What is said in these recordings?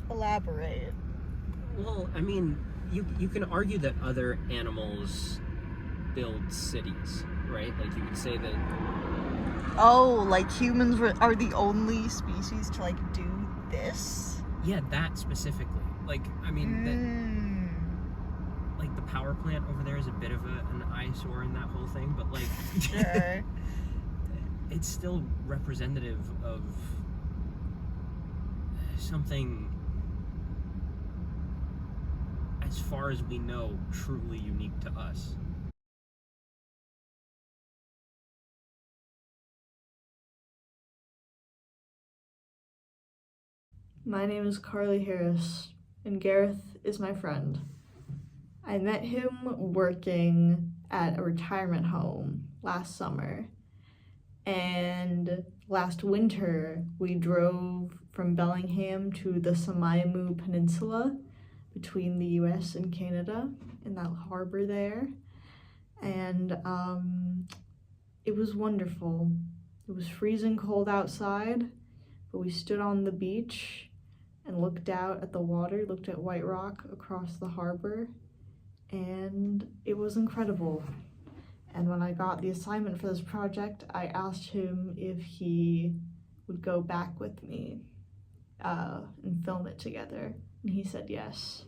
Elaborate. Well, I mean, you can argue that other animals build cities, right? Like, you could say that... Oh, like humans are the only species to, like, do this? Yeah, that specifically. Like, I mean, like, the power plant over there is a bit of an eyesore in that whole thing, but, like... Sure. It's still representative of something, as far as we know, truly unique to us. My name is Carly Harris, and Gareth is my friend. I met him working at a retirement home last summer, and last winter we drove from Bellingham to the Samiamu Peninsula between the US and Canada, in that harbor there, and it was wonderful. It was freezing cold outside, but we stood on the beach and looked out at the water, looked at White Rock across the harbor, and it was incredible. And when I got the assignment for this project, I asked him if he would go back with me and film it together, and he said yes.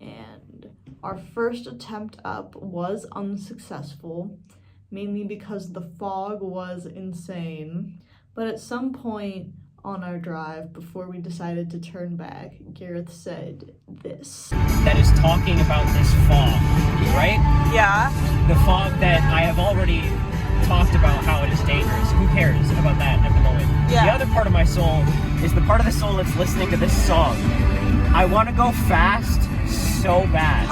And our first attempt up was unsuccessful, mainly because the fog was insane. But at some point on our drive, before we decided to turn back, Gareth said this. That is talking about this fog, right? Yeah. The fog that I have already talked about how it is dangerous. Who cares about that at the moment? Yeah. The other part of my soul is the part of the soul that's listening to this song. I want to go fast so bad.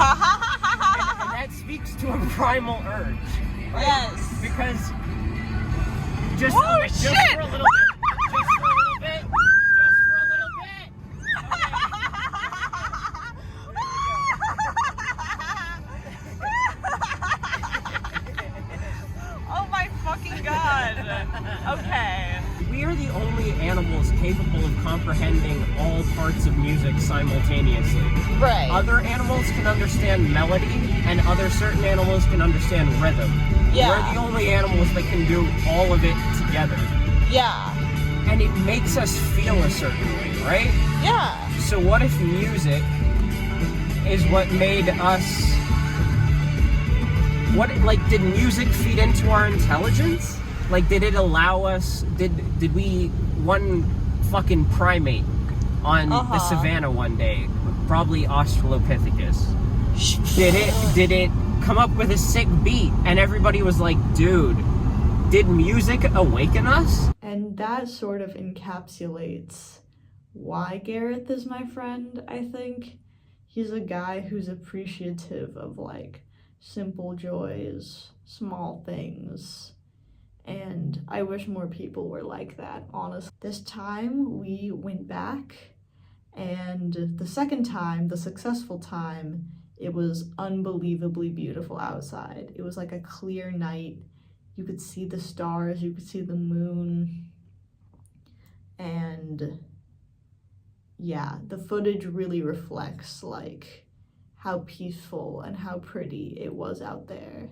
and that speaks to a primal urge. Right? Yes. Because just Oh, for a little shit! bit. Just for a little bit. Just for a little bit. Oh my fucking god. Okay. We are the only animals capable of comprehending all parts of music simultaneously. Right. Other animals can understand melody, and certain animals can understand rhythm. Yeah. We're the only animals that can do all of it together. Yeah. And it makes us feel a certain way, right? Yeah. So what if music is what made us... did music feed into our intelligence? Like, did it allow us... Did we... One fucking primate on the savannah one day, probably Australopithecus, did it come up with a sick beat and everybody was like, dude, did music awaken us? And that sort of encapsulates why Gareth is my friend, I think. He's a guy who's appreciative of, like, simple joys, small things. And I wish more people were like that, honestly. This time we went back, and the second time, the successful time, it was unbelievably beautiful outside. It was like a clear night. You could see the stars, you could see the moon. And yeah, the footage really reflects like how peaceful and how pretty it was out there.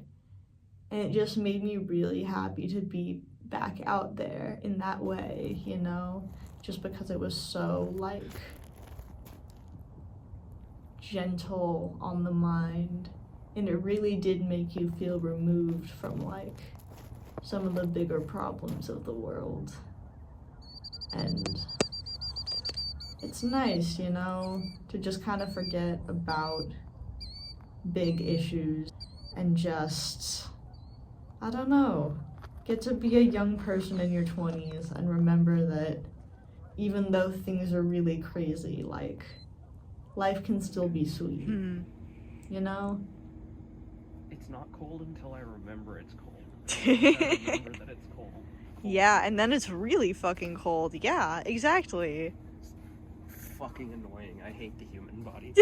And it just made me really happy to be back out there in that way, you know? Just because it was so, like, gentle on the mind. And it really did make you feel removed from, like, some of the bigger problems of the world. And it's nice, you know, to just kind of forget about big issues and just... I don't know, get to be a young person in your 20s and remember that even though things are really crazy, like, life can still be sweet, you know? It's not cold until I remember it's cold. I remember that it's cold. Yeah, and then it's really fucking cold. Yeah, exactly. It's fucking annoying. I hate the human body.